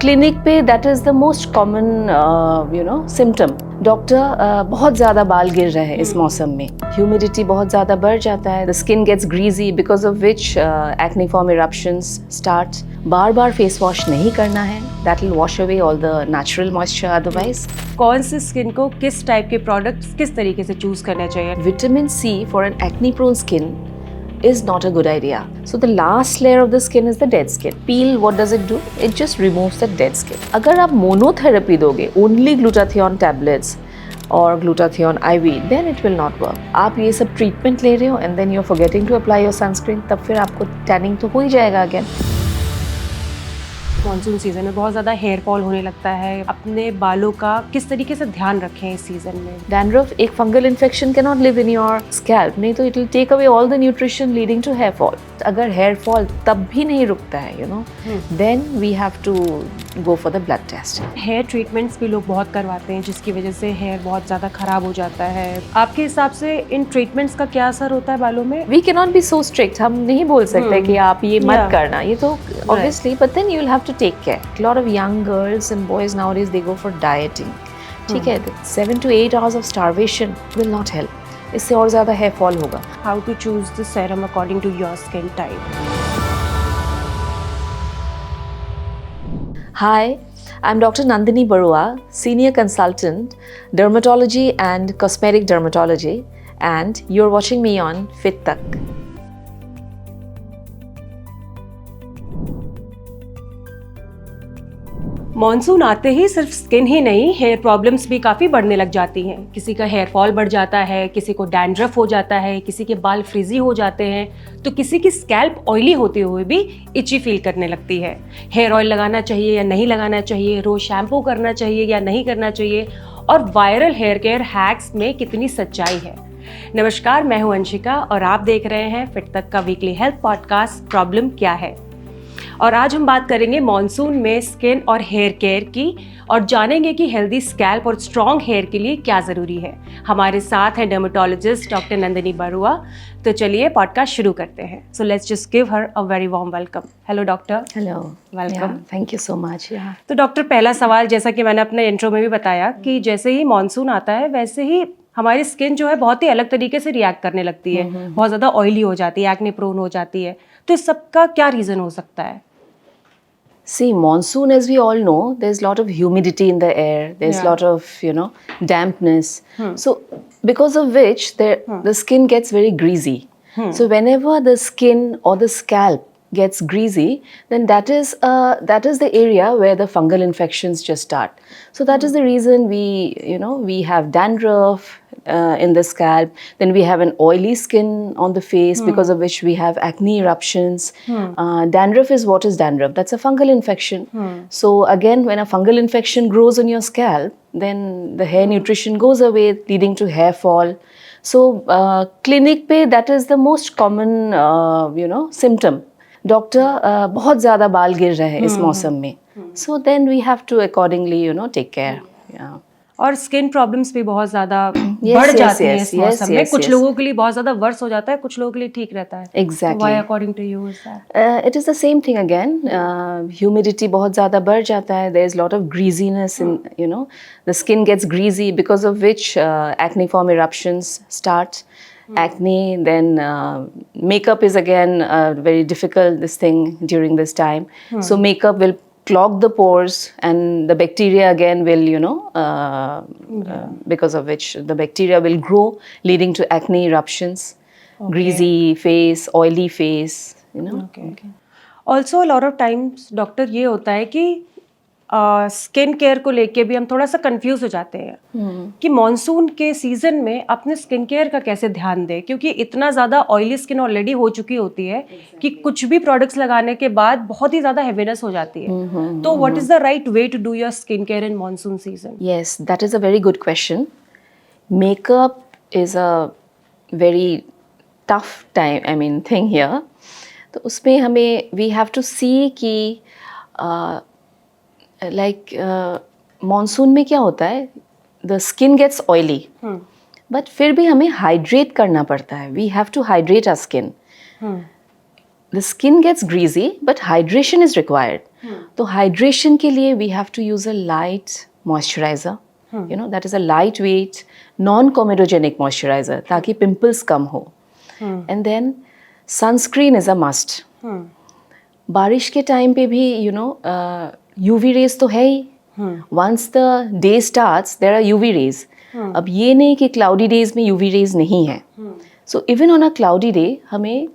Clinic पे that is the most common symptom. Doctor बहुत ज़्यादा बाल गिर रहे हैं इस मौसम में, ह्यूमिडिटी बहुत ज़्यादा बढ़ जाता है, the skin gets greasy because of which acneiform eruptions start. बार बार फेस वॉश नहीं करना है, that will wash away all the natural moisture otherwise. कौन सी स्किन को किस टाइप के प्रोडक्ट्स किस तरीके से चूज करने चाहिए? Vitamin C for an acne prone skin is not a good idea. So the last layer of the skin is the dead skin. Peel, what does it do? It just removes the dead skin. अगर आप monotherapy दोगे, only glutathione tablets or glutathione IV, then it will not work. आप ये सब treatment ले रहे हो and then you're forgetting to apply your sunscreen, तब फिर आपको tanning तो हो ही जाएगा again. मॉनसून सीजन में बहुत ज़्यादा हेयर फॉल होने लगता है, अपने बालों का किस तरीके से ध्यान रखें इस सीजन में? Dandruff एक fungal infection cannot live in your scalp, नहीं तो it will take away all the nutrition leading to hair fall. अगर hair fall तब भी नहीं रुकता है, then we have to go for the blood test. Hair treatments भी लोग बहुत करवाते हैं जिसकी वजह से हेयर बहुत ज़्यादा खराब हो जाता है। आपके हिसाब से इन ट्रीटमेंट्स का क्या असर होता है बालों में? We cannot be so strict. हम नहीं बोल सकते कि आप ये मत करना, ये तो obviously, but then you will have to take care. A lot of young girls and boys nowadays, they go for dieting. ठीक है, 7 to 8 hours of starvation will not help. इससे और ज़्यादा hair fall होगा. How to choose the serum according to your skin type? Hi, I'm Dr. Nandini Barua, Senior Consultant, Dermatology and Cosmetic Dermatology, and you're watching me on Fit Tak. Monsoon आते ही सिर्फ skin ही नहीं, hair problems भी काफ़ी बढ़ने लग जाती हैं। किसी का हेयर फॉल बढ़ जाता है, किसी को डैंड्रफ हो जाता है, किसी के बाल फ्रिजी हो जाते हैं, तो किसी की स्कैल्प ऑयली होते हुए भी इची फील करने लगती है। हेयर ऑयल लगाना चाहिए या नहीं लगाना चाहिए, रोज शैम्पू करना चाहिए या नहीं करना चाहिए, और वायरल हेयर केयर हैक्स में कितनी सच्चाई है। नमस्कार, मैं हूं अंशिका और आप देख रहे हैं फिट तक का वीकली हेल्थ पॉडकास्ट प्रॉब्लम क्या है। और आज हम बात करेंगे मॉनसून में स्किन और हेयर केयर की, और जानेंगे कि हेल्दी स्कैल्प और स्ट्रॉन्ग हेयर के लिए क्या ज़रूरी है। हमारे साथ हैं डर्मेटोलॉजिस्ट डॉक्टर नंदिनी बरुआ। तो चलिए पॉडकास्ट शुरू करते हैं। So let's just give her a very warm welcome. Hello doctor. Hello, welcome. Thank you so much. तो डॉक्टर, पहला सवाल, जैसा कि मैंने अपने इंट्रो में भी बताया कि जैसे ही मॉनसून आता है वैसे ही हमारी स्किन जो है बहुत ही अलग तरीके से रिएक्ट करने लगती है, बहुत ज़्यादा ऑयली हो जाती है, एक्ने प्रोन हो जाती है। तो इस सब का क्या रीज़न हो सकता है? See, monsoon, as we all know, there's a lot of humidity in the air. There's a lot of, dampness. So, because of which the skin gets very greasy. So, whenever the skin or the scalp gets greasy, then that is the area where the fungal infections just start. So that is the reason we have dandruff in the scalp. Then we have an oily skin on the face because of which we have acne eruptions. Dandruff is what is dandruff? That's a fungal infection. So again, when a fungal infection grows on your scalp, then the hair nutrition goes away, leading to hair fall. So clinic पे that is the most common symptom. Doctor बहुत ज़्यादा बाल गिर रहे हैं इस मौसम में, so then we have to accordingly take care. और स्किन प्रॉब्लम्स भी बहुत ज़्यादा बढ़ जाती हैं इस मौसम में। कुछ लोगों के लिए बहुत ज़्यादा वर्स हो जाता है, कुछ लोगों के लिए ठीक रहता है। Exactly. Why according to you is that? It is the same thing again, humidity बहुत ज़्यादा बढ़ जाता है, there is lot of greasiness in the skin gets greasy because of which acneiform eruptions start. Acne, then makeup is again very difficult this thing during this time. So makeup will clog the pores and the bacteria again will because of which the bacteria will grow, leading to acne eruptions, greasy face, oily face, Also a lot of times doctor ये होता है कि skin care को लेके भी हम थोड़ा सा कंफ्यूज हो जाते हैं कि मॉनसून के सीजन में अपने स्किन केयर का कैसे ध्यान दें, क्योंकि इतना ज़्यादा ऑयली स्किन ऑलरेडी हो चुकी होती है कि कुछ भी प्रोडक्ट्स लगाने के बाद बहुत ही ज़्यादा हेवीनेस हो जाती है। तो what is the right way to do your skin care in monsoon season? Yes, that is a very good question. Makeup is a very tough thing here. तो उसमें हमें we have to see कि monsoon में क्या होता है, the skin gets oily, but फिर भी हमें हाइड्रेट करना पड़ता है. We have to hydrate our skin. The skin gets greasy but hydration is required. तो हाइड्रेशन के लिए we have to use a light moisturiser, you know, that is a light weight non comedogenic moisturiser, ताकि pimples कम हो. And then sunscreen is a must. बारिश के time पे भी यू नो यूवी रेज तो है ही. Once the day starts there are UV rays. अब ये नहीं कि क्लाउडी डेज में यूवी रेज नहीं है. So even on a cloudy day हमें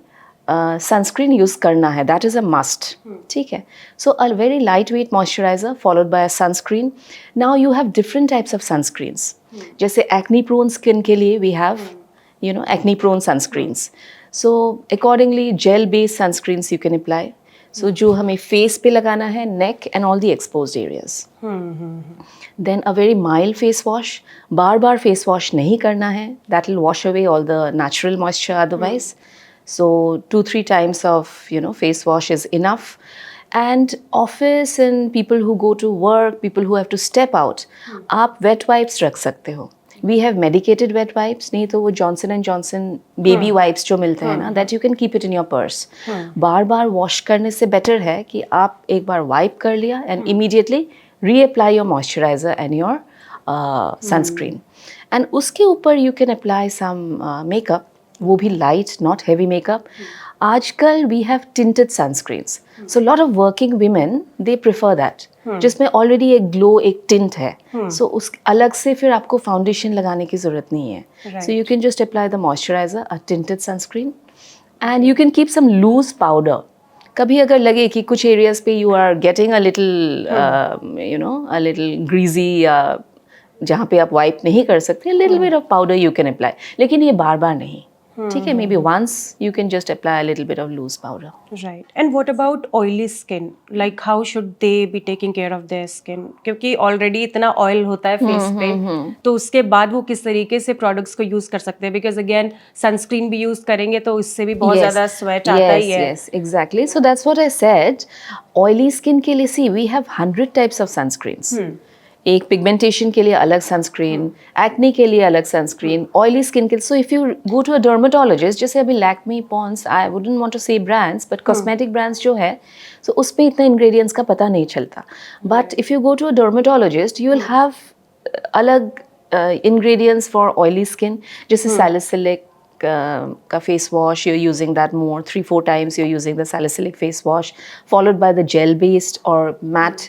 सनस्क्रीन यूज करना है, दैट इज अ मस्ट. ठीक है. So a very light weight moisturiser followed by a sunscreen. Now you have different types of sunscreens. जैसे acne prone skin के लिए we have you know acne prone sunscreens. So accordingly gel based sunscreens you can apply. So जो हमें face पे लगाना है, neck and all the exposed areas. Then a very mild face wash. Bar bar face wash नहीं करना है, that will wash away all the natural moisture otherwise. So 2-3 times of you know face wash is enough. And office and people who go to work, people who have to step out, आप wet wipes रख सकते हो. We have medicated wet wipes, नहीं तो वो Johnson and Johnson baby wipes जो मिलते हैं ना, that you can keep it in your purse. Bar bar wash करने से better है कि आप एक बार wipe कर लिया and immediately reapply your moisturizer and your sunscreen. And उसके ऊपर you can apply some makeup, वो भी light, not heavy makeup. आजकल we have tinted sunscreens. So lot of working women they prefer that. जिसमें already एक glow, एक tint है. सो उस अलग से फिर आपको फाउंडेशन लगाने की जरूरत नहीं है. So you can just apply the moisturiser, a tinted sunscreen, and you can keep some loose powder. कभी अगर लगे कि कुछ एरियाज पे you are getting a little you know a little greasy, जहाँ पे आप वाइप नहीं कर सकते, little bit of powder you can apply. लेकिन ये बार बार नहीं. ठीक है, maybe once you can just apply a little bit of loose powder. Right. And what about oily skin? Like how should they be taking care of their skin? क्योंकि already इतना oil होता है face पे, तो उसके बाद वो किस तरीके से products को use कर सकते हैं? Because again sunscreen भी use करेंगे तो इससे भी बहुत ज़्यादा sweat आता ही है. Yes, exactly. So that's what I said. Oily skin के लिए see we have 100 types of sunscreens. एक पिगमेंटेशन के लिए अलग सनस्क्रीन, एक्ने के लिए अलग सनस्क्रीन, ऑयली स्किन के लिए. So if you go to a dermatologist, जैसे अभी Lakme, Pond's, I wouldn't want to say brands, but cosmetic brands जो है, सो उस पर इतना इंग्रेडिएंट्स का पता नहीं चलता. But if you go to a dermatologist you will have अलग इंग्रेडिएंट्स फॉर ऑयली स्किन. जैसे सैलिसिलिक का face wash, you're using that more 3-4 times you're using the salicylic face wash, followed by the gel based or matte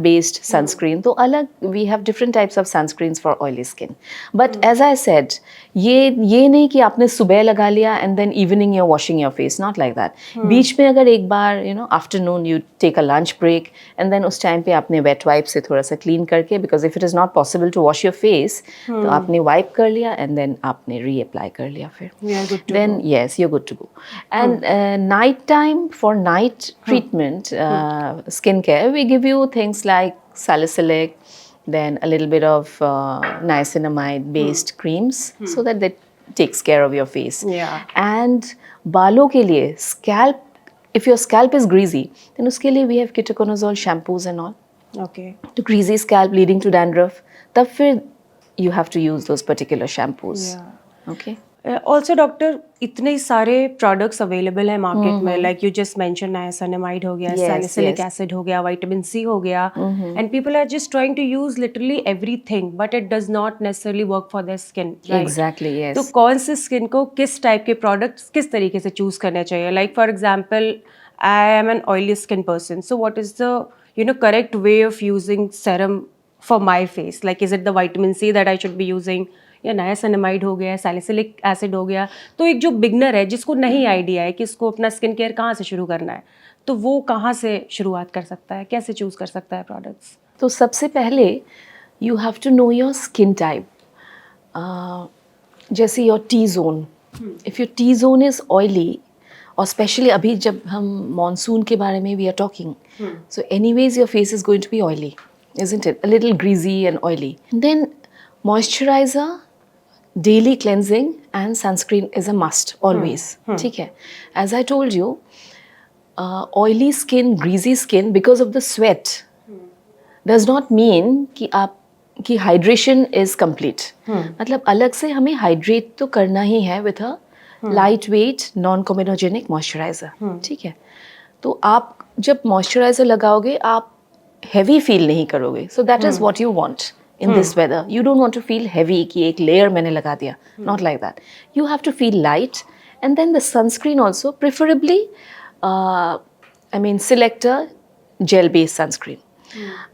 based sunscreen. तो अलग we have different types of sunscreens for oily skin. But as I said, ये नहीं कि आपने सुबह लगा लिया and then evening you're washing your face, not like that. बीच में अगर एक बार you know afternoon you take a lunch break and then उस टाइम पे आपने wet wipe से थोड़ा सा clean करके, because if it is not possible to wash your face, तो आपने wipe कर लिया and then आपने reapply कर लिया फिर. Then yes, you're good to go. And night time, for night treatment, skincare, we give you things like salicylic, then a little bit of niacinamide based creams, so that that takes care of your face. And बालों के लिए scalp, if your scalp is greasy, then उसके लिए we have ketoconazole shampoos and all. Okay. To greasy scalp leading to dandruff, तब फिर you have to use those particular shampoos. Okay. Also doctor, इतने सारे products available है market में, like you just mention niacinamide हो गया, salicylic acid हो गया, विटामिन सी हो गया, and people are just trying to use literally everything, but it does not necessarily work for their skin. Exactly, yes. तो कौन से स्किन को किस टाइप के प्रोडक्ट्स किस तरीके से चूज करने चाहिए? Like for example, I am an oily skin person, so what is the correct way of using serum for my face? Like is it the vitamin C that I should be using, या niacinamide हो गया, salicylic acid हो गया? तो एक जो beginner है जिसको नहीं आइडिया है कि इसको अपना स्किन केयर कहाँ से शुरू करना है, तो वो कहाँ से शुरुआत कर सकता है, कैसे चूज कर सकता है प्रोडक्ट्स? तो सबसे पहले you have to know your skin type. जैसे your T zone, if your T zone is oily, और स्पेशली अभी जब हम मॉनसून के बारे में we are talking, so anyways your face is going to be oily, isn't it? A little greasy and oily. Then moisturizer, daily cleansing and sunscreen is a must always. ठीक है. As I told you, oily skin, greasy skin, because of the sweat, does not mean कि hydration is complete. मतलब अलग से हमें hydrate तो करना ही है with a lightweight non-comedogenic moisturizer. ठीक है. तो आप जब मॉइस्चराइजर लगाओगे आप हैवी फील नहीं करोगे. So that is what you want in this weather. You don't want to feel heavy कि एक layer मैंने लगा दिया. Not like that. You have to feel light, and then the sunscreen also, preferably, select a gel-based sunscreen.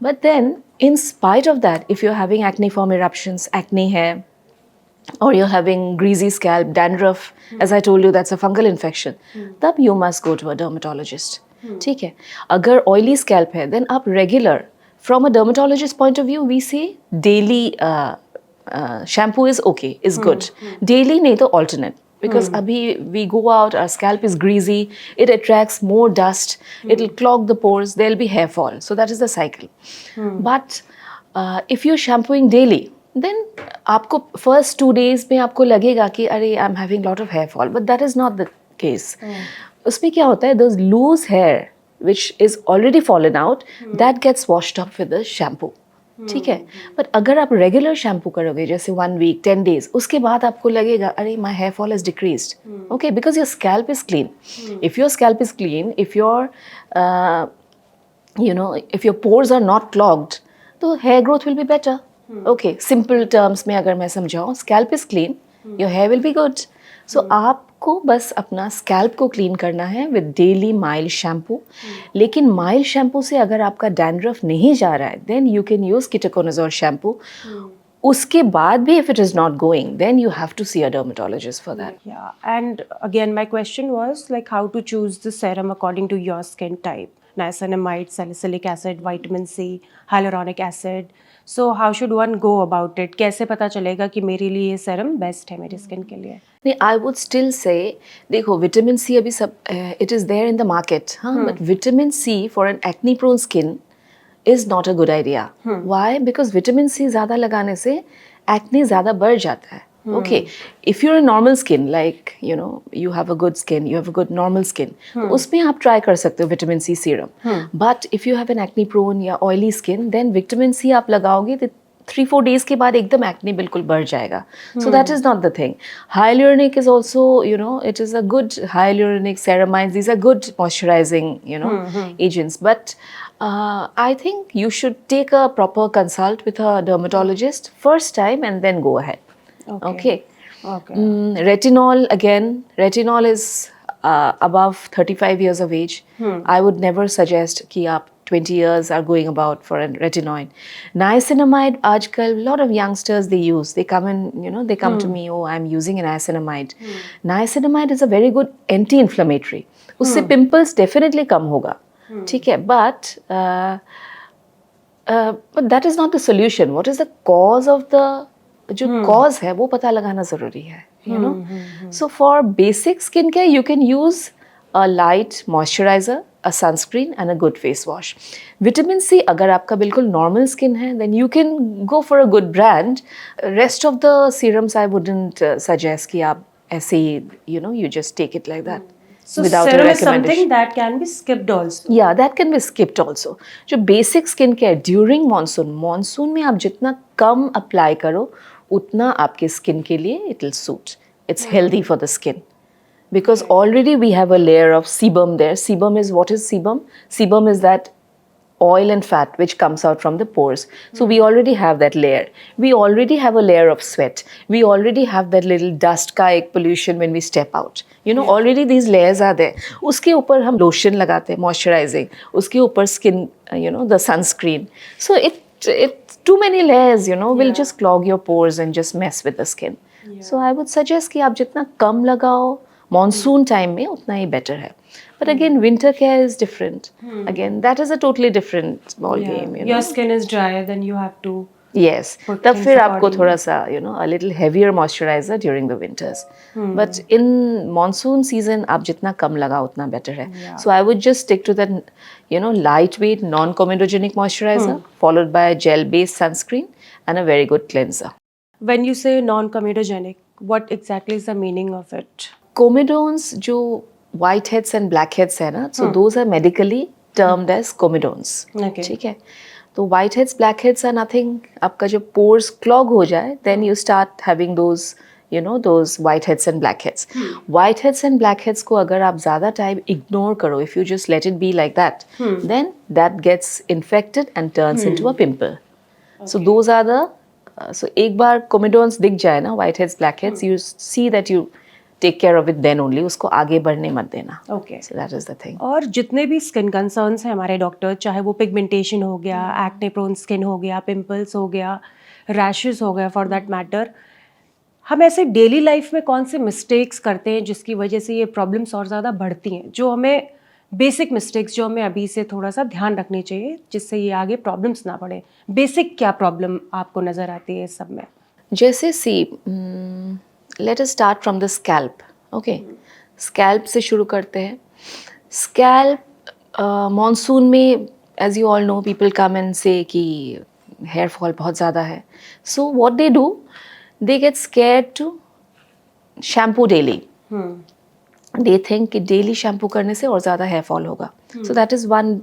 But then, in spite of that, if you're having acneiform eruptions, acne है, or you're having greasy scalp, dandruff, as I told you, that's a fungal infection, तब you must go to a dermatologist. ठीक है. अगर oily scalp है, then आप regular. From a dermatologist point of view, we say daily shampoo is okay, is good. Daily nahi to alternate. Because abhi we go out, our scalp is greasy, it attracts more dust, it'll clog the pores, there'll be hair fall. So that is the cycle. But if you're shampooing daily, then aapko first 2 days mein aapko lagega ki arey I'm having lot of hair fall, but that is not the case. Usme kya hota hai, those loose hair which is already fallen out, that gets washed up with the shampoo. ठीक है. But अगर आप regular shampoo करोगे जैसे 1 week 10 days, उसके बाद आपको लगेगा अरे my hair fall is decreased. Okay, because your scalp is clean. If your scalp is clean, if your if your pores are not clogged, तो hair growth will be better. Okay, simple terms में अगर मैं समझाऊँ, scalp is clean, your hair will be good. So आपको बस अपना scalp को clean करना है विद डेली माइल्ड शैम्पू. लेकिन माइल्ड शैम्पू से अगर आपका डैंड्रफ नहीं जा रहा है, then you can use ketoconazole shampoo. उसके बाद भी if it is not going, then you have to see a dermatologist for that. Yeah, and again my question was like how to choose the serum according to your skin type. Niacinamide, salicylic acid, vitamin C, hyaluronic acid. So how should one go about it? कैसे पता चलेगा कि मेरे लिए ये serum best है मेरी skin के लिए? नहीं, I would still say, देखो विटामिन सी अभी सब it is there in the market, हाँ, but vitamin C for an acne prone skin is not a good idea. Why? Because vitamin C ज़्यादा लगाने से acne ज़्यादा बढ़ जाता है. Okay, if you're a normal skin, like you have a good skin, you have a good normal skin, तो उसमें आप try कर सकते हो vitamin C serum. But if you have an acne prone या oily skin, then vitamin C आप लगाओगे तो 3-4 days के बाद एकदम acne बिल्कुल बढ़ जाएगा. So that is not the thing. Hyaluronic is also, it is a good hyaluronic ceramides. These are good moisturizing, agents. But I think you should take a proper consult with a dermatologist first time and then go ahead. Okay. Retinol, again, retinol is above 35 years of age. I would never suggest कि आप 20 years are going about for a retinoid. Niacinamide, आजकल lot of youngsters they use. They come and they come to me, oh I'm using a niacinamide. Niacinamide is a very good anti-inflammatory. उससे pimples definitely कम होगा. ठीक है, but that is not the solution. What is the cause of the जो cause है वो पता लगाना ज़रूरी है, So for basic skincare, you can use a light moisturizer, a sunscreen and a good face wash. Vitamin C, अगर आपका बिल्कुल normal skin है, then you can go for a good brand. Rest of the serums I wouldn't suggest कि आप ऐसे ही, you just take it like that. So serum is something that can be skipped also. Yeah, that can be skipped also. जो basic skincare during monsoon में आप जितना कम apply करो, उतना आपके skin के लिए it will suit. It's healthy for the skin. Because already we have a layer of sebum there. Sebum is, what is sebum? Sebum is that oil and fat which comes out from the pores. So we already have that layer. We already have a layer of sweat. We already have that little dust का एक pollution when we step out. Already these layers are there. उसके ऊपर हम lotion लगाते हैं, moisturizing. उसके ऊपर skin, the sunscreen. So it's too many layers, will just clog your pores and just mess with the skin. So I would suggest कि आप जितना कम लगाओ monsoon time में उतना ही better है. But again, winter care is different. Again, that is a totally different ball game. Your skin is drier, then you have to. Yes. तब फिर आपको थोड़ा सा, a little heavier moisturizer during the winters. But in monsoon season, आप जितना कम लगाओ उतना better है. So I would just stick to that, lightweight, non-comedogenic moisturizer, followed by a gel-based sunscreen and a very good cleanser. When you say non-comedogenic, what exactly is the meaning of it? Comedones, जो whiteheads and blackheads है ना, so those are medically termed as comedones. Okay. ठीक है. तो whiteheads, blackheads are nothing. आपका जब pores clog हो जाए, then you start having those, those whiteheads and blackheads. Whiteheads and blackheads को अगर आप ज़्यादा time ignore करो, if you just let it be like that, then that gets infected and turns into a pimple. So those are the so एक बार कोमेडोन्स दिख जाए ना, whiteheads, blackheads, you see that you take care of it then only. उसको आगे बढ़ने मत देना. Okay. So that is the thing. और जितने भी स्किन कंसर्न्स हैं हमारे डॉक्टर, चाहे वो पिगमेंटेशन हो गया, एक्ने प्रोन स्किन हो गया, पिंपल्स हो गया, रैशेस हो गया फॉर दैट मैटर, हम ऐसे डेली लाइफ में कौन से मिस्टेक्स करते हैं जिसकी वजह से ये प्रॉब्लम्स और ज़्यादा बढ़ती हैं, जो हमें बेसिक मिस्टेक्स जो हमें अभी से थोड़ा सा ध्यान रखनी चाहिए जिससे ये आगे प्रॉब्लम्स ना बढ़े? बेसिक क्या प्रॉब्लम आपको नज़र आती है इस सब में? जैसे let us start from the scalp. Okay, scalp से शुरू करते हैं. Scalp monsoon में, as you all know, people come and say कि hair fall बहुत ज़्यादा है. So what they do, they get scared to shampoo daily. They think कि daily shampoo करने से और ज़्यादा hair fall होगा. So that is one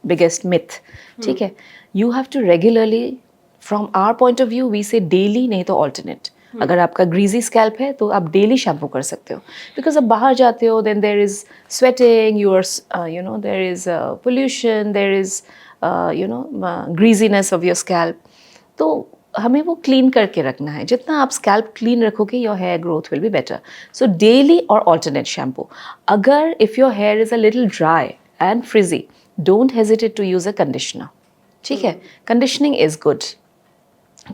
biggest myth. ठीक है. You have to regularly, from our point of view, we say daily नहीं तो alternate. अगर आपका greasy scalp है तो आप daily shampoo कर सकते हो. Because अब बाहर जाते हो, then there is sweating, there is pollution, there is greasiness of your scalp. तो हमें वो क्लीन करके रखना है. जितना आप स्कैल्प क्लीन रखोगे, your hair growth will be better. So daily और ऑल्टरनेट शैम्पू. अगर if your hair is a little dry and frizzy, don't hesitate to use a conditioner. ठीक है, कंडीशनिंग इज़ गुड.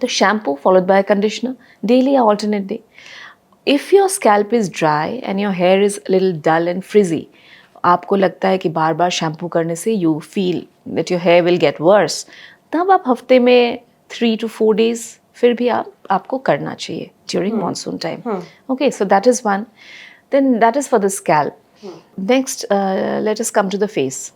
तो shampoo followed by conditioner daily या alternate day. If your scalp is dry and your hair is little dull and frizzy, आपको लगता है कि बार बार शैम्पू करने से you feel that your hair will get worse, तब आप हफ्ते में 3 to 4 days फिर भी आपको करना चाहिए during monsoon time. Okay, so that is one. Then that is for the scalp. Next, let us come to the face.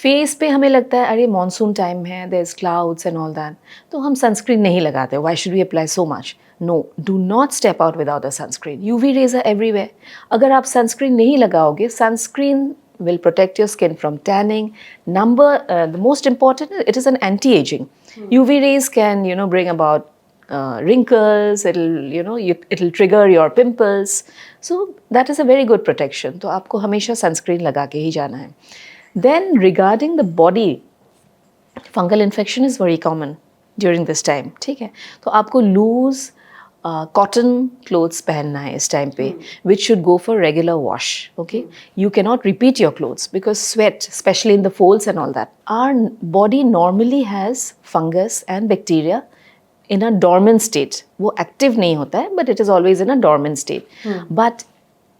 Face पे हमें लगता है अरे monsoon time है, there's clouds and all that, तो हम sunscreen नहीं लगाते. Why should we apply so much? No, do not step out without a sunscreen. UV rays are everywhere. अगर आप sunscreen नहीं लगाओगे, sunscreen will protect your skin from tanning. The most important, it is an anti-aging. UV rays can, bring about wrinkles. It'll trigger your pimples. So that is a very good protection. तो आपको हमेशा sunscreen लगा के ही जाना है. Then regarding the body, fungal infection is very common during this time. ठीक है, तो आपको loose cotton clothes पहनना है इस टाइम पे, which should go for regular wash. Okay, you cannot repeat your clothes because sweat, especially in the folds and all that. Our body normally has fungus and bacteria in a dormant state. वो active नहीं होता है, but it is always in a dormant state. But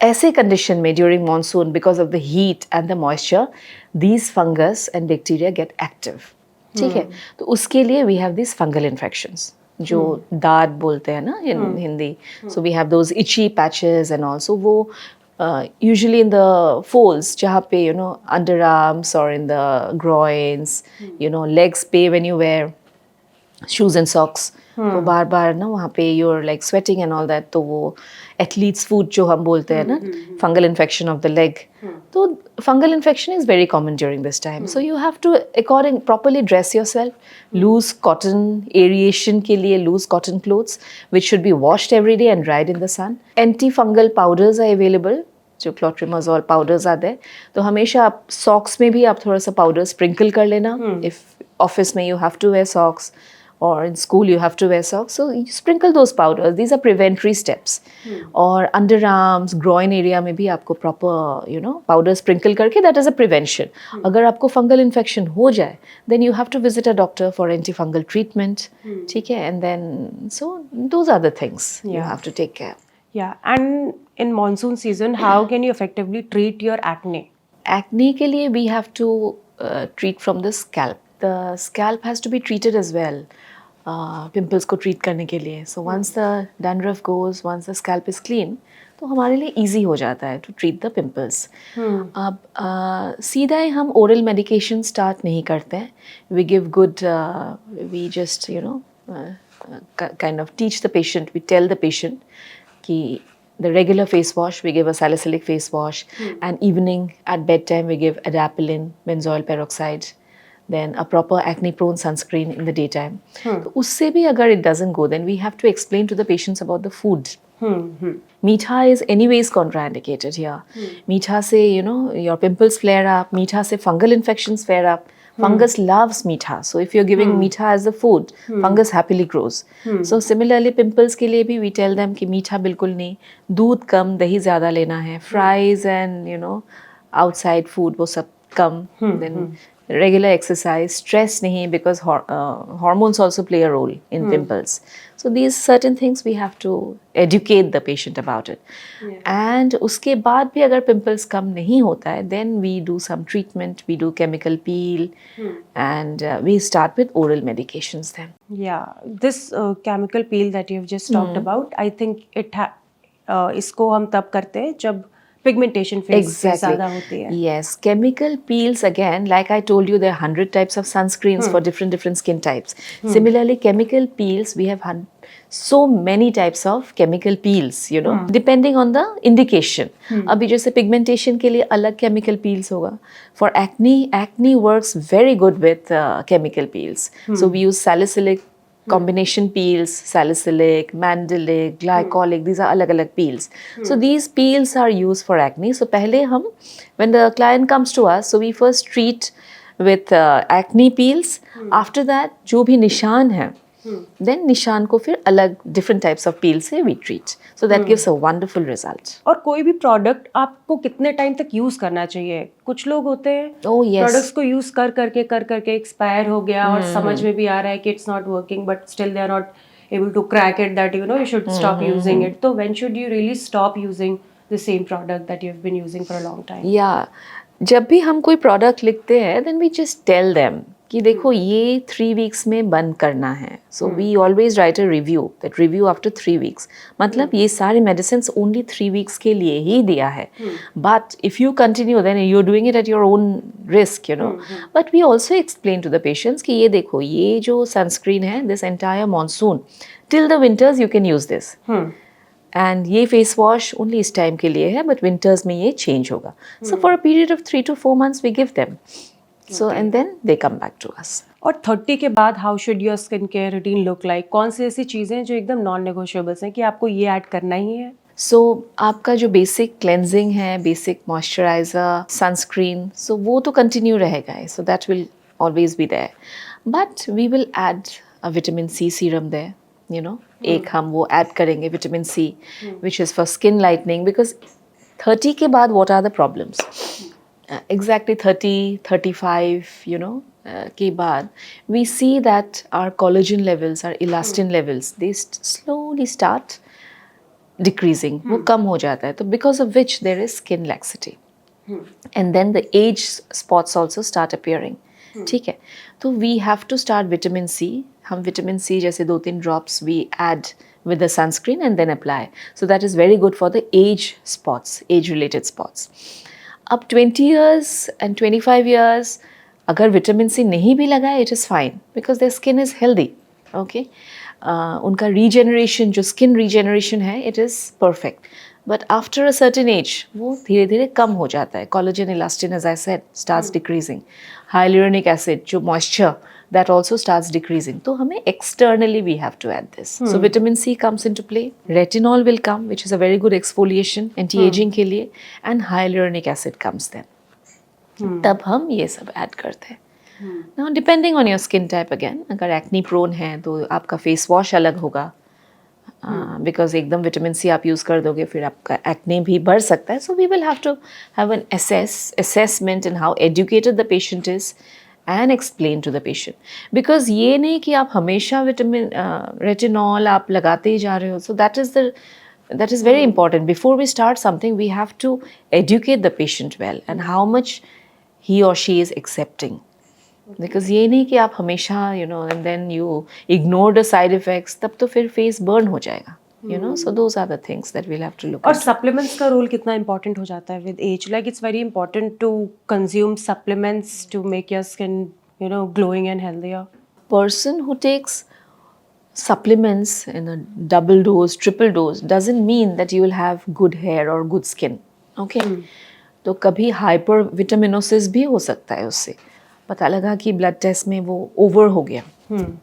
ऐसे condition में during monsoon, because of the heat and the moisture, these fungus and bacteria get active. ठीक है, तो उसके लिए we have these fungal infections. जो दाद बोलते हैं ना in Hindi. So we have those itchy patches and all. So वो usually in the folds, जहाँ पे underarms or in the groins, legs पे when you wear shoes and socks, तो बार बार ना वहाँ पे you're like sweating and all that, तो वो athlete's foot जो हम बोलते हैं ना, fungal infection of the leg. तो fungal infection is very common during this time. So you have to properly dress yourself. Loose cotton, aeration के लिए loose cotton clothes which should be washed every day and dried in the sun. Antifungal powders are available. जो clotrimazole powders are there. तो हमेशा आप socks में भी आप थोड़ा सा powder sprinkle कर लेना. If office में you have to wear socks, or in school you have to wear socks, so you sprinkle those powders. These are preventary steps. और underarms, groin area में भी आपको proper powder sprinkle करके, that is a prevention. अगर आपको fungal infection हो जाए, then you have to visit a doctor for antifungal treatment. ठीक है, and then so those are the things you have to take care. Yeah, and in monsoon season, how can you effectively treat your acne? Acne के लिए we have to treat from the scalp. The scalp has to be treated as well. Pimples को treat करने के लिए. So once the dandruff goes, once the scalp is clean, तो हमारे लिए easy हो जाता है to treat the pimples. अब सीधा ही हम oral medication start नहीं करते हैं. We give good, we just kind of teach the patient. We tell the patient कि the regular face wash, we give a salicylic face wash, and evening at bedtime we give adapalene, benzoyl peroxide. then a proper acne prone sunscreen in the daytime. तो उससे भी अगर it doesn't go, then we have to explain to the patients about the food. मीठा is anyways contraindicated here. मीठा से your pimples flare up. मीठा से fungal infections flare up. Fungus loves meetha. So if you're giving meetha as the food, fungus happily grows. So similarly, pimples के लिए भी we tell them कि मीठा बिल्कुल नहीं, दूध कम, दही ज़्यादा लेना है, fries and outside food वो सब कम. Then regular exercise, stress nahi, because hormones also play a role in pimples. So these certain things we have to educate the patient about it. And uske baad bhi agar pimples kam nahi hota hai, then we do some treatment, we do chemical peel, and we start with oral medications then. Yeah, this chemical peel that you've just talked about, I think इसको हम तब करते हैं जब pigmentation phase ज़्यादा होती है. Yes, chemical peels again, like I told you, there are 100 types of sunscreens for different skin types. Similarly, chemical peels, we have so many types of chemical peels, depending on the indication. अभी जैसे pigmentation के लिए अलग chemical peels होगा. For acne works very good with chemical peels. So we use salicylic combination peels, salicylic, mandelic, glycolic, these are alag peels. So these peels are used for acne. So pehle when the client comes to us, so we first treat with acne peels. After that, जो भी निशान है, then निशान को फिर अलग different types of peels से we treat. So that gives a wonderful result. और कोई भी प्रोडक्ट आपको कितने टाइम तक यूज करना चाहिए? कुछ लोग होते हैं प्रोडक्ट्स को यूज कर करके एक्सपायर हो गया और समझ में भी आ रहा है कि it's not working, but still they are not able to crack it that you should stop using it. तो when should you really stop using the same product that you have been using for a long time? या जब भी हम कोई product लिखते हैं, then we just tell them कि देखो ये 3 weeks में बंद करना है. So we always write a review, that review after 3 weeks. मतलब ये सारे मेडिसिन ओनली 3 weeks के लिए ही दिया है. But if you continue, then you are doing it at your own risk, but we also explain to the patients कि ये देखो, ये जो सनस्क्रीन है, this entire monsoon till the winters you can use this. And ये face wash only इस time के लिए है, बट विंटर्स में ये चेंज होगा. So for a period of 3 to 4 months we give them. So and then they come back to us. और 30 के बाद how should your skin care routine look like? कौन सी ऐसी चीज़ें जो एकदम नॉन नेगोशिएबल्स हैं कि आपको ये ऐड करना ही है? So आपका जो बेसिक क्लेंजिंग है, बेसिक मॉइस्चराइजर, सनस्क्रीन, so वो तो कंटिन्यू रहेगा, so that will always be there. But we will add a vitamin C serum there, एक हम वो ऐड करेंगे vitamin C, which is for skin lightening, because 30 के बाद what are the problems? Exactly 30, 35, के बाद we see that our collagen levels, our elastin levels, they slowly start decreasing. वो कम हो जाता है, तो because of which there is skin laxity. And then the age spots also start appearing. ठीक है, तो we have to start vitamin C. हम vitamin C जैसे 2-3 drops we add with the sunscreen and then apply. So that is very good for the age spots, age-related spots. अब 20 years and 25 years अगर vitamin C नहीं भी लगा है, it is fine, because their skin is healthy. Okay, उनका regeneration, जो skin regeneration है, it is perfect. But after a certain age वो धीरे धीरे कम हो जाता है. Collagen, elastin, age I said, starts decreasing. Hyaluronic acid, जो moisture, that also starts decreasing. तो हमें externally we have to add this. So vitamin C comes into play. Retinol will come, which is a very good exfoliation, anti-aging के लिए, and hyaluronic acid comes then. तब हम ये सब add करते हैं. Now depending on your skin type again, अगर acne prone है तो आपका face wash अलग होगा, because एकदम विटामिन सी आप यूज़ कर दोगे फिर आपका एक्ने भी बढ़ सकता है. So we will have to have an assessment in how educated the patient is and explain to the patient. Because ये नहीं कि आप हमेशा विटामिन रेटिनॉल आप लगाते ही जा रहे हो. So that is very important. Before we start something, we have to educate the patient well and how much he or she is accepting. Because ये नहीं कि आप हमेशा and then you ignore the side effects, तब तो फिर face burn हो जाएगा. So those are the things that we'll have to look at. और supplements का रोल कितना important हो जाता है with age? Like it's very important to consume supplements to make your skin, glowing and healthier. Person who takes supplements in a double dose, triple dose doesn't mean that you will have good hair or good skin. Okay? तो कभी hypervitaminosis भी हो सकता है उससे. पता लगा कि ब्लड टेस्ट में वो ओवर हो गया,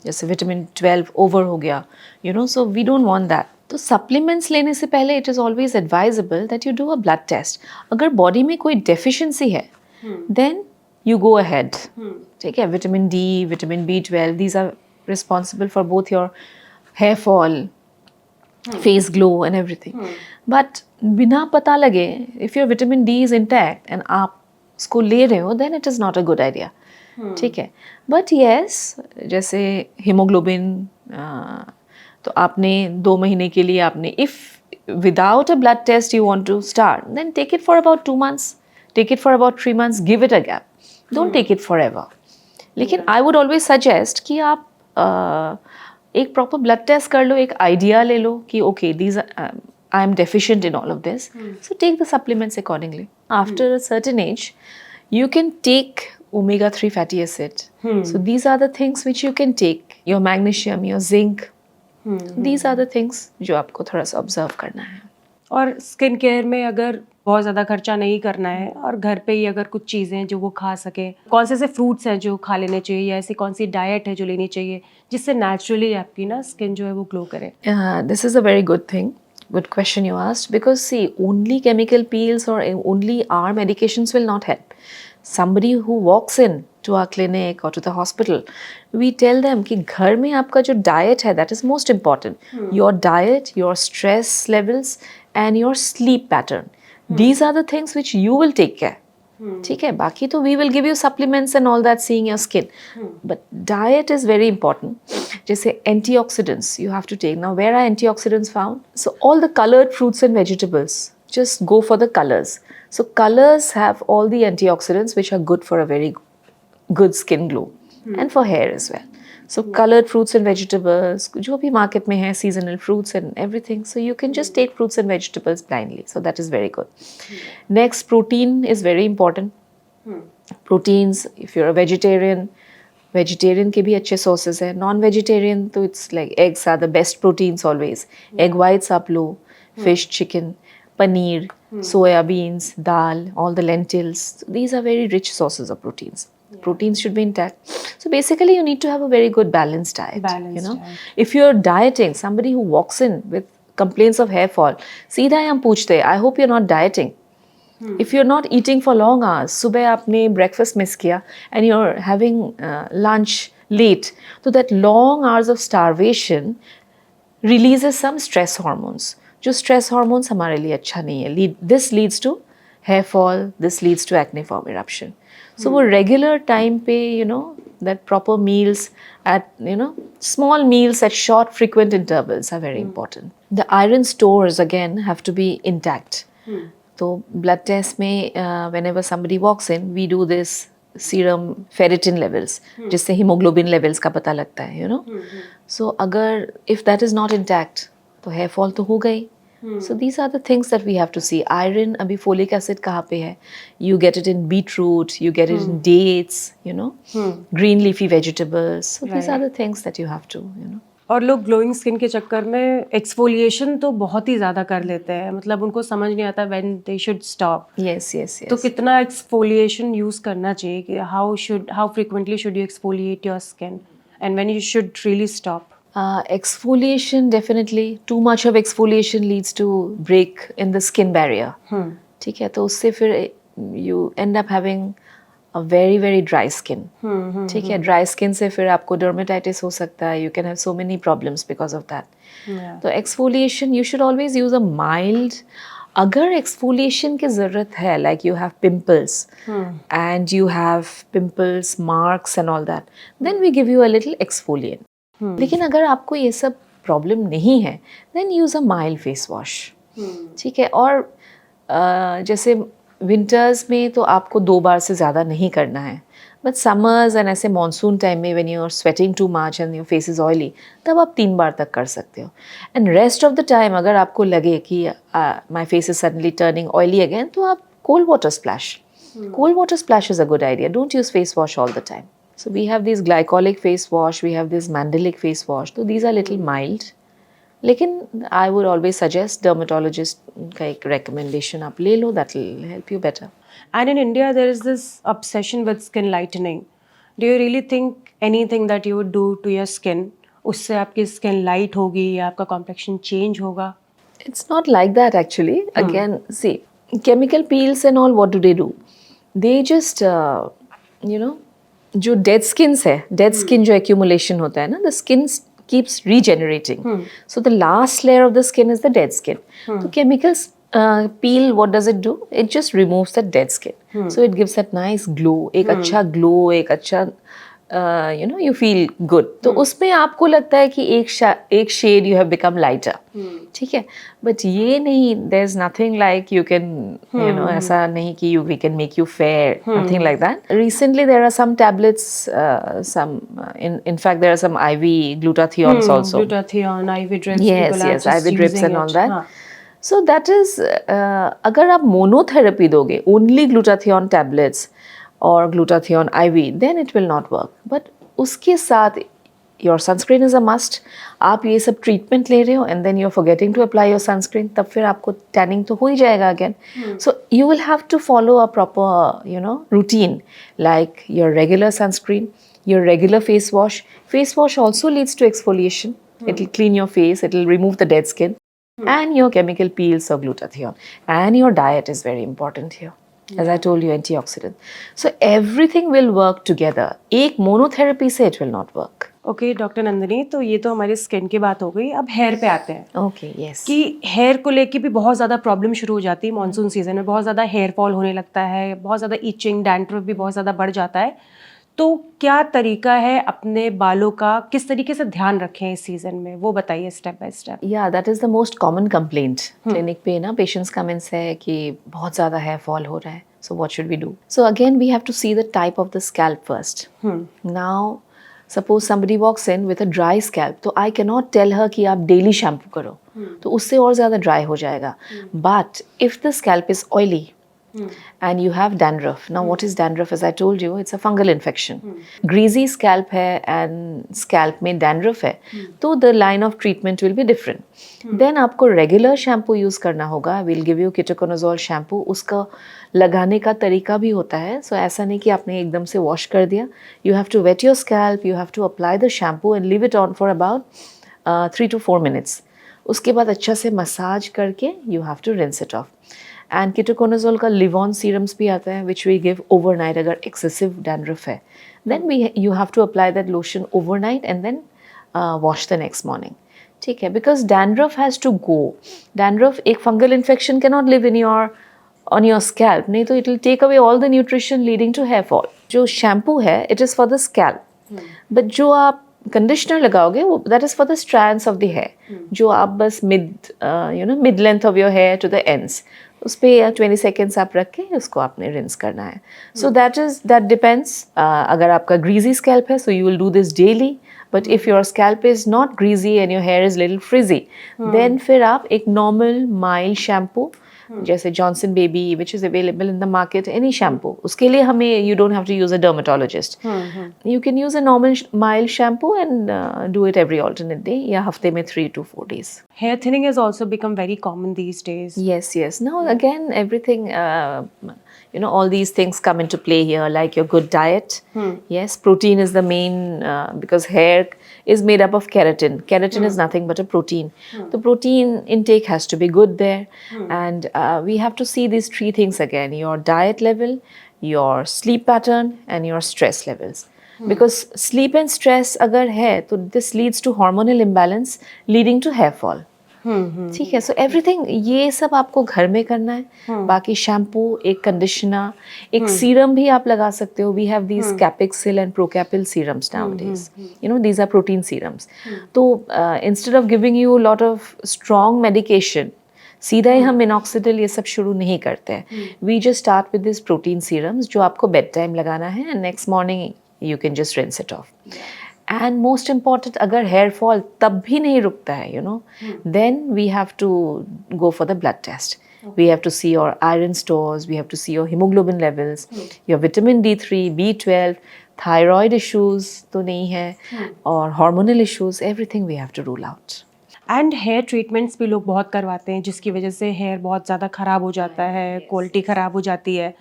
जैसे विटामिन 12 ओवर हो गया, so we don't want that. तो सप्लीमेंट्स लेने से पहले it is always advisable that you do a blood test. अगर बॉडी में कोई डेफिशिएंसी है देन यू गो अहेड. ठीक है, vitamin D, vitamin B12, these are responsible for both your hair fall, face glow and everything. But बिना पता लगे if your vitamin D is intact and आप उसको ले रहे हो then it is not a good idea. ठीक है, बट येस, जैसे हीमोग्लोबिन, तो आपने 2 महीने के लिए आपने if without a blood test you want to start, then take it for about 2 months, take it for about 3 months, give it a gap. Don't take it forever. लेकिन I would always suggest कि आप एक proper blood test कर लो, एक idea ले लो कि okay, these are, I am deficient in all of this, so take the supplements accordingly. After a certain age, you can take omega-3 fatty acid. So these are the things which you can take. Your magnesium, your zinc. These are the things जो आपको थोड़ा सा observe करना है. और skin care में अगर बहुत ज़्यादा खर्चा नहीं करना है और घर पे ही अगर कुछ चीज़ें जो वो खा सके, कौन से ऐसे फ्रूट्स हैं जो खा लेने चाहिए या ऐसी कौन सी डाइट है जो लेनी चाहिए जिससे नेचुरली आपकी ना स्किन जो है वो ग्लो करे? This is a very good thing. Good question you asked, because see, only chemical peels or only our medications will not help. Somebody who walks in to our clinic or to the hospital, we tell them कि घर में आपका जो diet है, that is most important. Your diet, your stress levels and your sleep pattern. These are the things which you will take care. ठीक है, बाकी तो we will give you supplements and all that, seeing your skin. But diet is very important. जैसे antioxidants you have to take. Now where are antioxidants found? So all the colored fruits and vegetables, just go for the colors. So colors have all the antioxidants which are good for a very good skin glow and for hair as well. So colored fruits and vegetables, जो भी market में है, seasonal fruits and everything. So you can just take fruits and vegetables blindly. So that is very good. Next, protein is very important. Proteins, if you're a vegetarian के भी अच्छे sources हैं. Non-vegetarian तो it's like eggs are the best proteins always. Egg whites आप लो, fish, chicken, paneer, soya beans, dal, all the lentils. These are very rich sources of proteins. Proteins should be intact. So basically you need to have a very good balanced diet. Diet. If you're dieting, somebody who walks in with complaints of hair fall, सीधा हम पूछते, I hope you're not dieting. If you're not eating for long hours, सुबह आपने breakfast miss किया and you're having lunch late, so that long hours of starvation releases some stress hormones. जो stress hormones हमारे लिए अच्छा नहीं है. This leads to hair fall, this leads to acneiform eruption. So वो regular time पे, that proper meals at, small meals at short frequent intervals are very important. The iron stores again have to be intact. तो blood test में whenever somebody walks in, we do this serum ferritin levels, जिससे hemoglobin levels का पता लगता है, So अगर if that is not intact, तो hair fall तो हो गई. So these are the things that we have to see. Iron, अभी folic acid कहाँ पे है? You get it in beetroot, you get it in dates, green leafy vegetables. So these are the things that you have to, और लोग glowing skin के चक्कर में exfoliation तो बहुत ही ज़्यादा कर लेते हैं, मतलब उनको समझ नहीं आता when they should stop. Yes. तो कितना एक्सफोलिएशन यूज़ करना चाहिए कि how frequently should you exfoliate your skin and when you should really stop? Exfoliation, definitely. Too much of exfoliation leads to break in the skin barrier. ठीक है, तो उससे फिर you end up having a very very dry skin. ठीक है, dry skin से फिर आपको dermatitis हो सकता है. You can have so many problems because of that. तो exfoliation you should always use a mild. अगर exfoliation की ज़रूरत है, like you have pimples and you have pimples, marks and all that, then we give you a little exfoliant. लेकिन अगर आपको ये सब प्रॉब्लम नहीं है, then use a mild face wash. ठीक है, और जैसे विंटर्स में तो आपको 2 बार से ज़्यादा नहीं करना है, बट समर्स एंड ऐसे मानसून टाइम में when you are sweating too much and your face is oily, तब आप 3 बार तक कर सकते हो. And rest of the time अगर आपको लगे कि my face is suddenly turning oily again, तो आप cold water splash. Cold water splash is a good idea. Don't use face wash all the time. So we have these glycolic face wash, we have this mandelic face wash. So these are little mild. लेकिन I would always suggest dermatologist का एक recommendation आप ले लो, that will help you better. And in India there is this obsession with skin lightening. Do you really think anything that you would do to your skin, उससे आपकी skin light होगी या आपका complexion change होगा? It's not like that actually. Again, see, chemical peels and all, what do? They just, you know, जो dead skins है, dead skin जो accumulation होता है ना, the skin keeps regenerating. So the last layer of the skin is the dead skin. तो chemicals peel, what does it do? It just removes the dead skin. So it gives that nice glow, एक अच्छा glow, एक अच्छा you feel good. तो उसमें आपको लगता है कि एक shade you have become lighter. ठीक है, but ये नहीं, there's nothing like you can, ऐसा नहीं कि we can make you fair, nothing like that. Recently there are some tablets, in fact there are some IV glutathiones also. Glutathione, IV drips, Yes, people are yes, just IV drips using and all it. that. हाँ. So that is, अगर आप monotherapy दोगे, only glutathione tablets or glutathione IV, then it will not work. But उसके साथ your sunscreen is a must. आप ये सब treatment ले रहे हो and then you're forgetting to apply your sunscreen, तब फिर आपको tanning तो हो ही जाएगा again. So you will have to follow a proper, routine, like your regular sunscreen, your regular face wash. Face wash also leads to exfoliation. It will clean your face, it will remove the dead skin. And your chemical peels or glutathione. And your diet is very important here. As I told you, antioxidant. So everything will work together. एक monotherapy से it will not work. Okay doctor Nandini, तो ये तो हमारी skin की बात हो गई, अब हेयर पे आते हैं. Okay, yes. कि हेयर को लेके भी बहुत ज़्यादा प्रॉब्लम शुरू हो जाती है मॉनसून सीजन में. बहुत ज़्यादा हेयर फॉल होने लगता है, बहुत ज़्यादा इचिंग, डैंड्रफ भी बहुत ज़्यादा बढ़ जाता है. तो क्या तरीका है अपने बालों का, किस तरीके से ध्यान रखें इस सीजन में, वो बताइए step by step. Yeah, that is the most common complaint. Clinic पे ना patients come and say कि बहुत ज़्यादा hair fall हो रहा है. So what should we do? So again, we have to see the type of the scalp first. Now, suppose somebody walks in with a dry scalp, तो I cannot tell her कि आप daily shampoo करो. तो उससे और ज़्यादा dry हो जाएगा. But if the scalp is oily, and you have dandruff. Now what is dandruff? As I told you, it's a fungal infection. Greasy scalp है and scalp में dandruff है, तो the line of treatment will be different. Then आपको regular shampoo use करना होगा. We'll give you ketoconazole shampoo. उसका लगाने का तरीका भी होता है. So ऐसा नहीं कि आपने एकदम से wash कर दिया. You have to wet your scalp. You have to apply the shampoo and leave it on for about 3 to 4 minutes. उसके बाद अच्छा से massage करके you have to rinse it off. And ketoconazole का लिवॉन सीरम्स भी आता है which we give overnight अगर एक्सेसिव डैंड्रफ है. Then you have to apply that lotion overnight and then wash the next morning. ठीक है, because dandruff has to go. Dandruff एक fungal infection can not live in your on your scalp, नहीं तो it will take away all the nutrition leading to hair fall. जो shampoo है it is for the scalp, but जो आप conditioner लगाओगे वो that is for the strands of the hair, जो आप बस mid length of your hair to the ends, उस पर 20 सेकेंड्स आप रख के उसको आपने रिंस करना है. So that depends. अगर आपका ग्रीजी स्कैल्प है so you will do this daily, but if your scalp is not greasy and your hair is little frizzy, then फिर आप एक नॉर्मल माइल्ड शैम्पू जैसे Johnson baby which is available in the market, any shampoo, उसके लिए हमें you don't have to use a dermatologist. You can use a normal mild shampoo and do it every alternate day या हफ्ते में 3 to 4 days. Hair thinning has also become very common these days. Yes, yes. Now again, everything, all these things come into play here, like your good diet. Yes, protein is the main, because hair is made up of keratin. Keratin is nothing but a protein. The protein intake has to be good there. And we have to see these 3 things again: your diet level, your sleep pattern, and your stress levels. Because sleep and stress अगर है तो this leads to hormonal imbalance leading to hair fall. ठीक है, so everything ये सब आपको घर में करना है. बाकी शैम्पू, एक कंडीशनर, एक सीरम भी आप लगा सकते हो. We have these Capixyl and Procapil serums nowadays. These are protein serums. तो instead of giving you lot of strong medication, सीधा ही हम मिनॉक्सिडिल ये सब शुरू नहीं करते हैं. We just start with this protein serums जो आपको बेड टाइम लगाना है and next morning you can just rinse it off. And most important, अगर हेयर फॉल तब भी नहीं रुकता है then we have to go for the blood test. We have to see your iron stores, we have to see your hemoglobin levels, your vitamin D3, B12, thyroid issues तो नहीं है, और hormonal issues, everything we have to rule out. And hair treatments भी लोग बहुत करवाते हैं जिसकी वजह से हेयर बहुत ज़्यादा ख़राब हो जाता है, क्वालिटी ख़राब हो जाती है.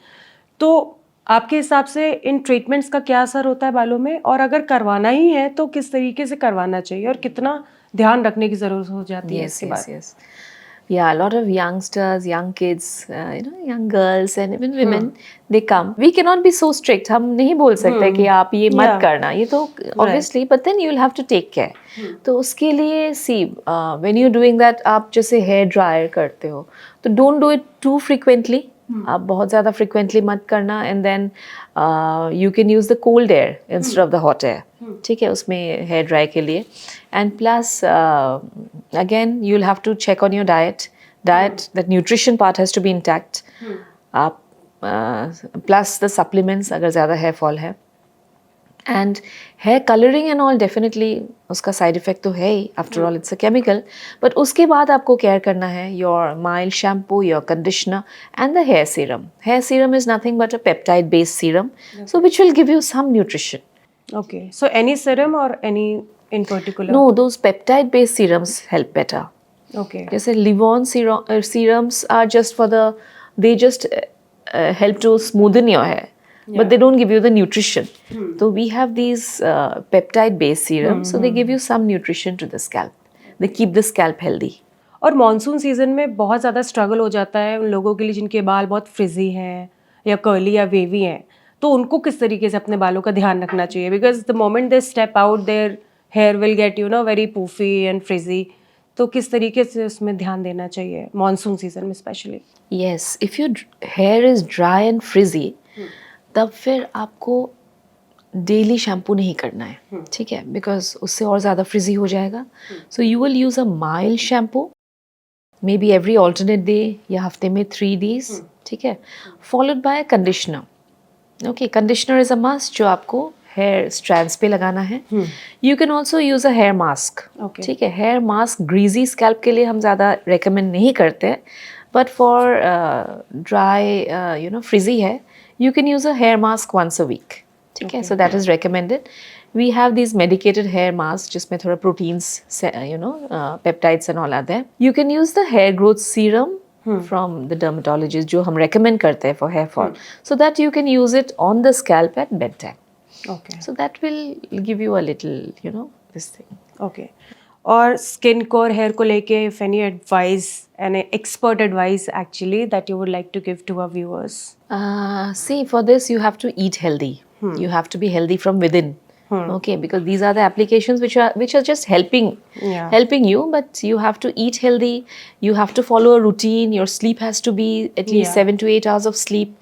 तो आपके हिसाब से इन ट्रीटमेंट्स का क्या असर होता है बालों में, और अगर करवाना ही है तो किस तरीके से करवाना चाहिए और कितना ध्यान रखने की ज़रूरत हो जाती है Yes, इसके yes, बाद? yes. Yeah, a lot of youngsters, young kids, young girls and even women, they come. We cannot be so strict. हम नहीं बोल सकते कि आप ये मत Yeah. करना. ये तो obviously, but then you will have to take care. तो उसके लिए see, when you're doing that, आप जैसे hair dryer करते हो, तो don't do it too frequently. आप बहुत ज़्यादा frequently मत करना, and then you can use the cold air instead of the hot air. ठीक है, उसमें hair dry के लिए. And plus, again, you'll have to check on your diet. That nutrition part has to be intact. आप plus the supplements अगर ज़्यादा hair fall है. And hair coloring and all, definitely उसका side effect तो है ही. After all, it's a chemical. But उसके बाद आपको care करना है your mild shampoo, your conditioner, and the hair serum. Hair serum is nothing but a peptide-based serum, so which will give you some nutrition. Okay. So any serum or any in particular? No, those peptide-based serums help better. Okay. जैसे Livon serums are just for they just help to smoothen your hair, but they don't give you the nutrition. So we have these peptide-based serums, so they give you some nutrition to the scalp. They keep the scalp healthy. और monsoon season में बहुत ज़्यादा struggle हो जाता है उन लोगों के लिए जिनके बाल बहुत फ्रिजी हैं या कर्ली या वेवी हैं, तो उनको किस तरीके से अपने बालों का ध्यान रखना चाहिए? Because the moment they step out their hair will get very poofy and frizzy, तो किस तरीके से उसमें ध्यान देना चाहिए मॉनसून सीजन में especially? Yes, if your hair is dry and frizzy, तब फिर आपको डेली शैम्पू नहीं करना है, ठीक है, बिकॉज उससे और ज़्यादा फ्रिजी हो जाएगा. So you will use a mild shampoo, maybe every alternate day या हफ्ते में 3 days, ठीक है, followed by conditioner. Okay, conditioner is a must जो आपको हेयर स्ट्रैंड्स पे लगाना है. You can also use a hair mask. Okay. ठीक है, हेयर मास्क ग्रीजी स्कैल्प के लिए हम ज़्यादा रिकमेंड नहीं करते हैं, बट फॉर ड्राई फ्रिजी है, you can use a hair mask once a week. ठीक है, so that is recommended. We have these medicated hair masks जिसमें थोड़ा proteins, peptides and all are there. You can use the hair growth serum from the dermatologist जो हम recommend करते हैं for hair fall, so that you can use it on the scalp at bedtime. Okay. So that will give you a little, this thing. ओके. और skin को और hair को लेके if any advice, any expert advice actually that you would like to give to our viewers? See, for this you have to eat healthy. You have to be healthy from within. Okay, because these are the applications which are just helping you, but you have to eat healthy. You have to follow a routine. Your sleep has to be at least 7 to 8 hours of sleep,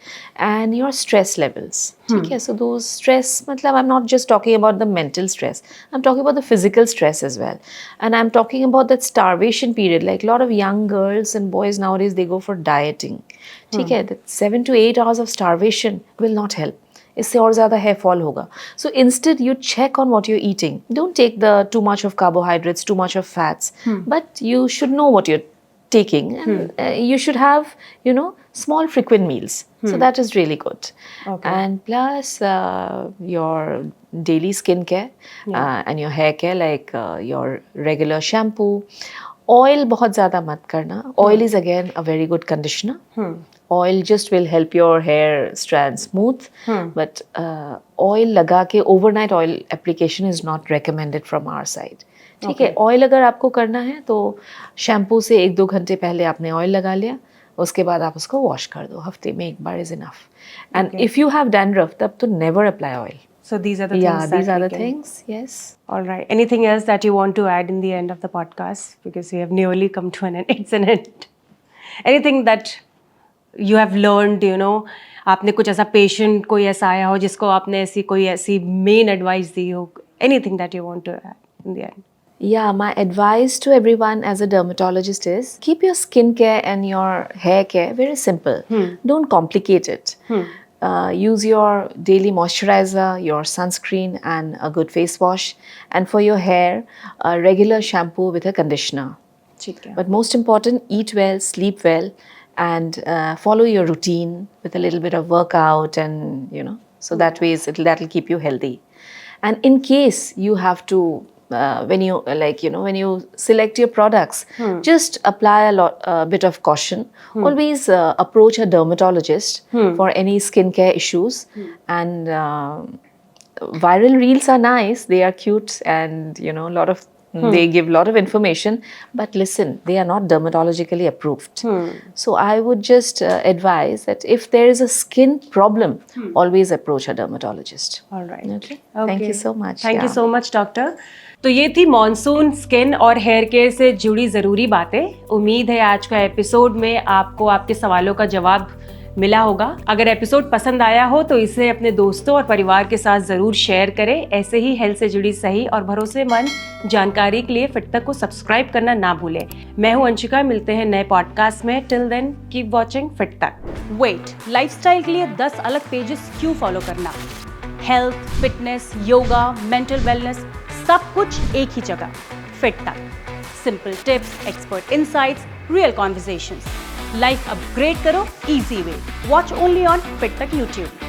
and your stress levels. Okay, so those stress, matlab, I'm not just talking about the mental stress. I'm talking about the physical stress as well, and I'm talking about that starvation period. Like a lot of young girls and boys nowadays, they go for dieting. Okay, that 7 to 8 hours of starvation will not help. इससे और ज़्यादा hair fall होगा. So instead you check on what you're eating. Don't take the too much of carbohydrates, too much of fats, but you should know what you're taking, and you should have, small frequent meals. So that is really good. Okay. And plus your daily skin care and your hair care, like your regular shampoo. Oil बहुत ज़्यादा मत करना. Oil is again a very good conditioner. Oil just will help your hair strand smooth, but oil लगा के overnight oil application is not recommended from our side. ठीक है, oil अगर आपको करना है तो शैम्पू से 1-2 घंटे पहले आपने ऑयल लगा लिया, उसके बाद आप उसको वॉश कर दो, हफ्ते में एक bar is enough. And if you have dandruff तब तो never apply oil. So these are the things. Yeah, these that are we the can- things. Yes. All right. Anything else that you want to add in the end of the podcast? Because we have nearly come to an end. It's an end. Anything that you have learned, आपने कुछ ऐसा patient कोई ऐसा आया हो जिसको आपने ऐसी मेन एडवाइस दी हो? Anything that you want to add in the end? Yeah, my advice to everyone as a dermatologist is keep your skincare and your hair care very simple. Don't complicate it. Use your daily moisturizer, your sunscreen, and a good face wash. And for your hair, a regular shampoo with a conditioner. ठीक है. But most important, eat well, sleep well, and follow your routine with a little bit of workout, and so that way that'll keep you healthy. And in case you have to when you when you select your products, just apply a bit of caution. Always approach a dermatologist for any skincare issues. And viral reels are nice, they are cute, and a lot of they give a lot of information, but listen, they are not dermatologically approved. So I would just advise that if there is a skin problem, always approach a dermatologist. All right. Okay. Thank you so much. Thank you Yeah. So much doctor. तो ये थी monsoon skin और hair care से जुड़ी ज़रूरी बातें। उम्मीद है आज का एपिसोड में आपको आपके सवालों का जवाब मिला होगा। अगर एपिसोड पसंद आया हो तो इसे अपने दोस्तों और परिवार के साथ ज़रूर शेयर करें। ऐसे ही हेल्थ से जुड़ी सही और भरोसेमंद जानकारी के लिए फिट तक को सब्सक्राइब करना ना भूलें। मैं हूं अंशिका, मिलते हैं नए पॉडकास्ट में। Till then keep watching Fit Tak. Wait, lifestyle के लिए 10 अलग पेजेस क्यों फॉलो करना? Health, fitness, yoga, mental wellness, सब कुछ एक ही जगह, Fit Tak. Simple tips, expert insights, real conversations. Life upgrade करो easy way. Watch only on Fit Tak YouTube.